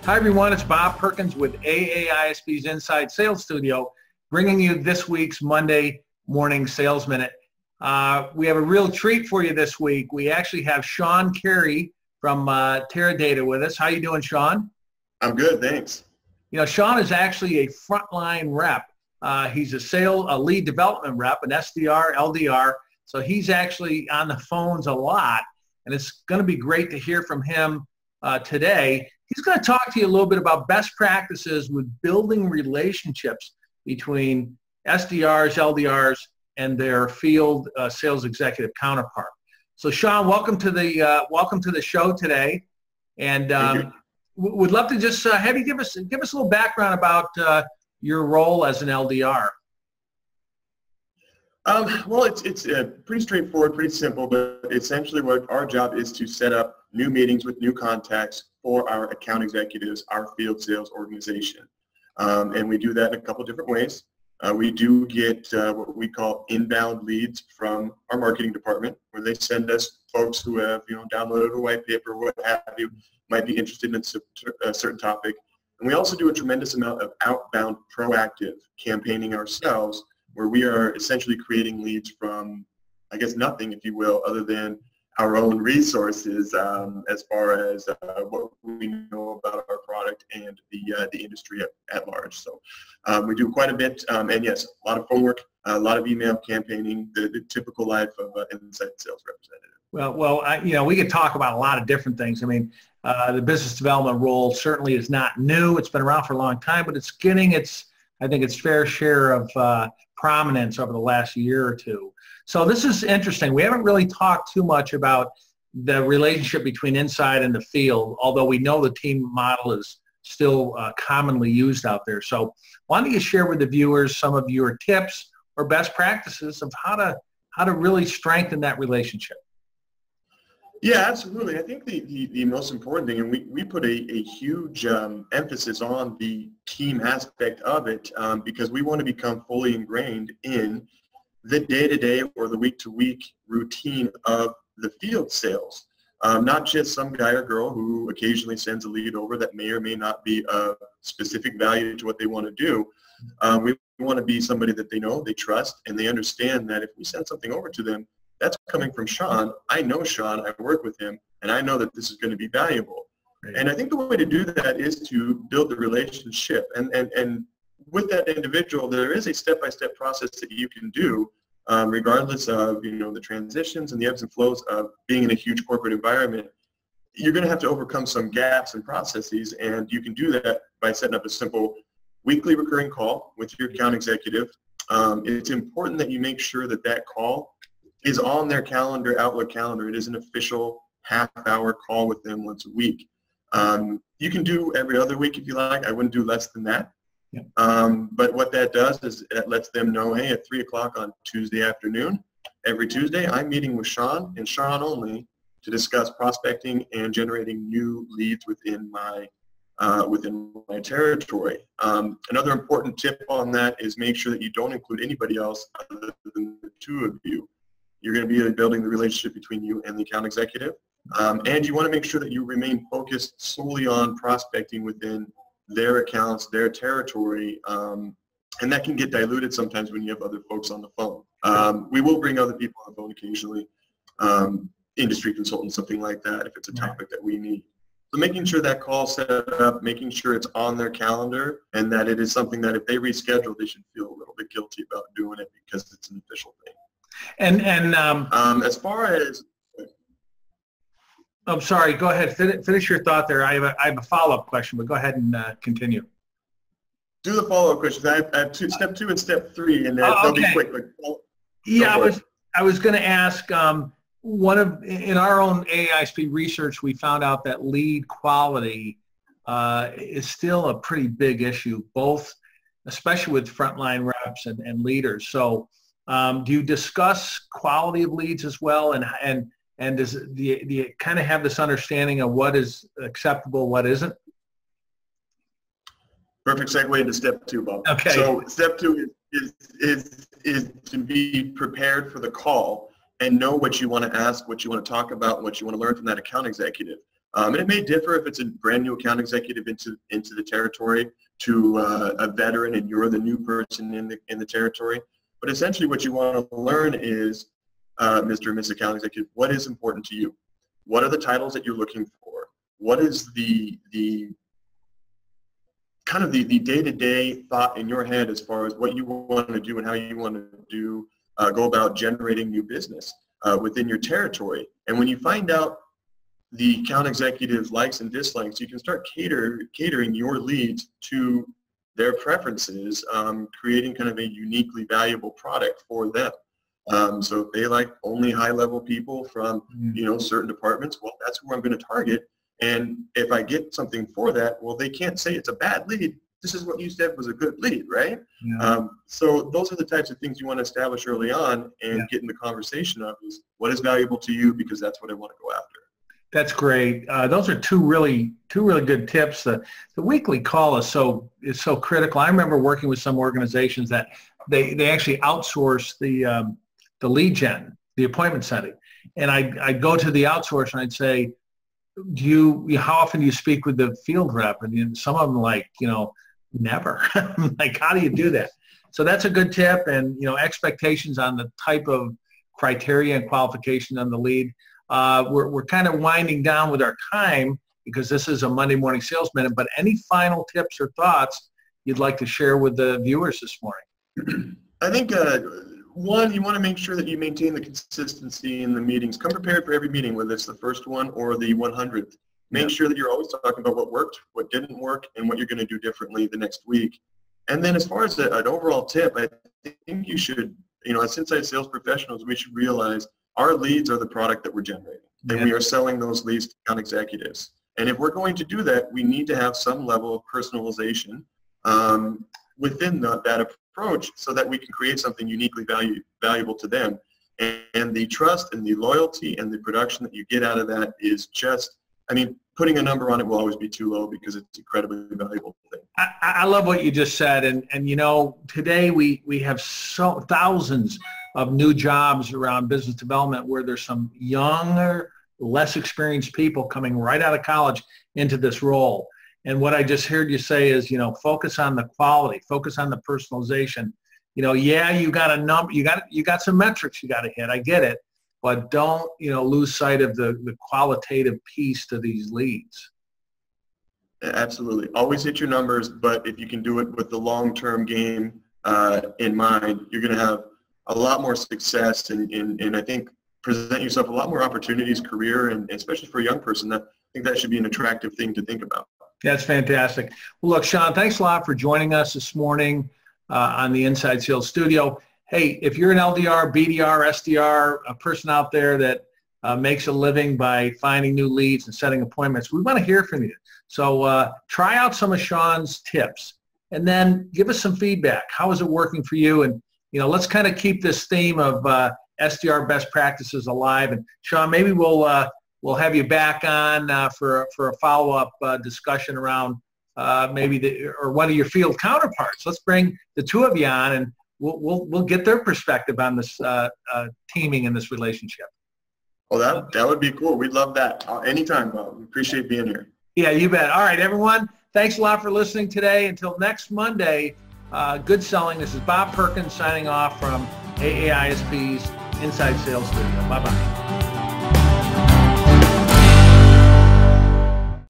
Hi everyone, it's Bob Perkins with aa-isp's Inside Sales Studio, bringing you this week's Monday Morning Sales Minute. We have a real treat for you this week. We actually have Sean Carey from Teradata with us. How you doing, Sean? I'm good, thanks. You know, Sean is actually a frontline rep. He's a lead development rep, an SDR, LDR. So he's actually on the phones a lot, and it's going to be great to hear from him today. He's going to talk to you a little bit about best practices with building relationships between SDRs, LDRs, and their field sales executive counterpart. So, Sean, welcome to the show today, and would love to just have you give us a little background about your role as an LDR. Well, it's pretty straightforward, pretty simple, but essentially what our job is to set up new meetings with new contacts for our account executives, our field sales organization. And we do that in a couple different ways. We do get what we call inbound leads from our marketing department, where they send us folks who have, downloaded a white paper, what have you, might be interested in a certain topic. And we also do a tremendous amount of outbound proactive campaigning ourselves, where we are essentially creating leads from, I guess, nothing, if you will, other than our own resources as far as what we know about our product and the industry at large. So we do quite a bit, and yes, a lot of phone work, a lot of email campaigning, the typical life of an inside sales representative. Well, we could talk about a lot of different things. I mean, the business development role certainly is not new. It's been around for a long time, but it's getting I think its fair share of prominence over the last year or two. So this is interesting. We haven't really talked too much about the relationship between inside and the field, although we know the team model is still commonly used out there. So why don't you share with the viewers some of your tips or best practices of how to really strengthen that relationship? Yeah, absolutely. I think the most important thing, and we put a huge emphasis on the team aspect of it because we want to become fully ingrained in the day-to-day or the week-to-week routine of the field sales. Not just some guy or girl who occasionally sends a lead over that may or may not be of specific value to what they want to do. We want to be somebody that they know, they trust, and they understand that if we send something over to them, that's coming from Sean. I know Sean, I work with him, and I know that this is going to be valuable. Right. And I think the way to do that is to build the relationship. And with that individual, there is a step-by-step process that you can do regardless of, the transitions and the ebbs and flows of being in a huge corporate environment. You're going to have to overcome some gaps and processes, and you can do that by setting up a simple weekly recurring call with your account executive. It's important that you make sure that call is on their calendar, Outlook calendar. It is an official half-hour call with them once a week. You can do every other week if you like. I wouldn't do less than that. Yeah. But what that does is it lets them know, hey, at 3 o'clock on Tuesday afternoon, every Tuesday, I'm meeting with Sean and Sean only to discuss prospecting and generating new leads within my territory. Another important tip on that is make sure that you don't include anybody else other than the two of you. You're going to be building the relationship between you and the account executive. And you want to make sure that you remain focused solely on prospecting within their accounts, their territory, and that can get diluted sometimes when you have other folks on the phone. We will bring other people on the phone occasionally, industry consultants, something like that, if it's a topic that we need. So making sure that call's set up, making sure it's on their calendar, and that it is something that if they reschedule, they should feel a little bit guilty about doing it because it's an official thing. And as far as I'm sorry, go ahead. Finish your thought there. I have a follow-up question, but go ahead and continue. Do the follow-up questions. I have step 2 and step 3, and they'll be quick. I was going to ask, in our own aa-isp research, we found out that lead quality is still a pretty big issue, especially with frontline reps and leaders. So do you discuss quality of leads as well, and do you kind of have this understanding of what is acceptable, what isn't? Perfect segue into step 2, Bob. Okay. So step 2 is to be prepared for the call and know what you want to ask, what you want to talk about, what you want to learn from that account executive. And it may differ if it's a brand new account executive into the territory to a veteran and you're the new person in the territory. But essentially what you want to learn is, Mr. and Miss Account Executive, what is important to you? What are the titles that you're looking for? What is the kind of the day-to-day thought in your head as far as what you want to do and how you want to go about generating new business within your territory? And when you find out the account executive's likes and dislikes, you can start catering your leads to their preferences, creating kind of a uniquely valuable product for them. So if they like only high-level people from, certain departments, well, that's who I'm going to target. And if I get something for that, well, they can't say it's a bad lead. This is what you said was a good lead, right? Yeah. So those are the types of things you want to establish early on and get in the conversation of is what is valuable to you, because that's what I want to go after. That's great. Those are two really good tips. The weekly call is so critical. I remember working with some organizations that they actually outsource the lead gen, the appointment setting, and I'd go to the outsource and I'd say, how often do you speak with the field rep? And some of them never. Like, how do you do that? So that's a good tip, and expectations on the type of criteria and qualification on the lead. We're kind of winding down with our time because this is a Monday Morning Sales Minute, but any final tips or thoughts you'd like to share with the viewers this morning? I think one, you want to make sure that you maintain the consistency in the meetings. Come prepared for every meeting, whether it's the first one or the 100th. Make sure that you're always talking about what worked, what didn't work, and what you're going to do differently the next week. And then as far as an overall tip, I think you should, as inside sales professionals, we should realize our leads are the product that we're generating, and we are selling those leads to account executives. And if we're going to do that, we need to have some level of personalization within that approach so that we can create something uniquely valuable to them. And the trust and the loyalty and the production that you get out of that is just, putting a number on it will always be too low because it's an incredibly valuable thing. I love what you just said. And today we have thousands of new jobs around business development where there's some younger, less experienced people coming right out of college into this role. And what I just heard you say is, focus on the quality, focus on the personalization. You got a number, you got some metrics you got to hit. I get it, but don't, lose sight of the qualitative piece to these leads. Absolutely. Always hit your numbers, but if you can do it with the long-term game in mind, you're going to have a lot more success and I think present yourself a lot more opportunities, career, and especially for a young person, I think that should be an attractive thing to think about. That's fantastic. Well, look, Sean, thanks a lot for joining us this morning on the Inside Sales Studio. Hey, if you're an LDR, BDR, SDR, a person out there that makes a living by finding new leads and setting appointments, we want to hear from you. So try out some of Sean's tips and then give us some feedback. How is it working for you? And, let's kind of keep this theme of SDR best practices alive. And Sean, maybe we'll have you back on for a follow-up discussion around maybe or one of your field counterparts. Let's bring the two of you on, and we'll get their perspective on this teaming in this relationship. Well, that would be cool. We'd love that. Anytime, Bob. We appreciate being here. Yeah, you bet. All right, everyone. Thanks a lot for listening today. Until next Monday, good selling. This is Bob Perkins signing off from aa-isp's Inside Sales Studio. Bye-bye.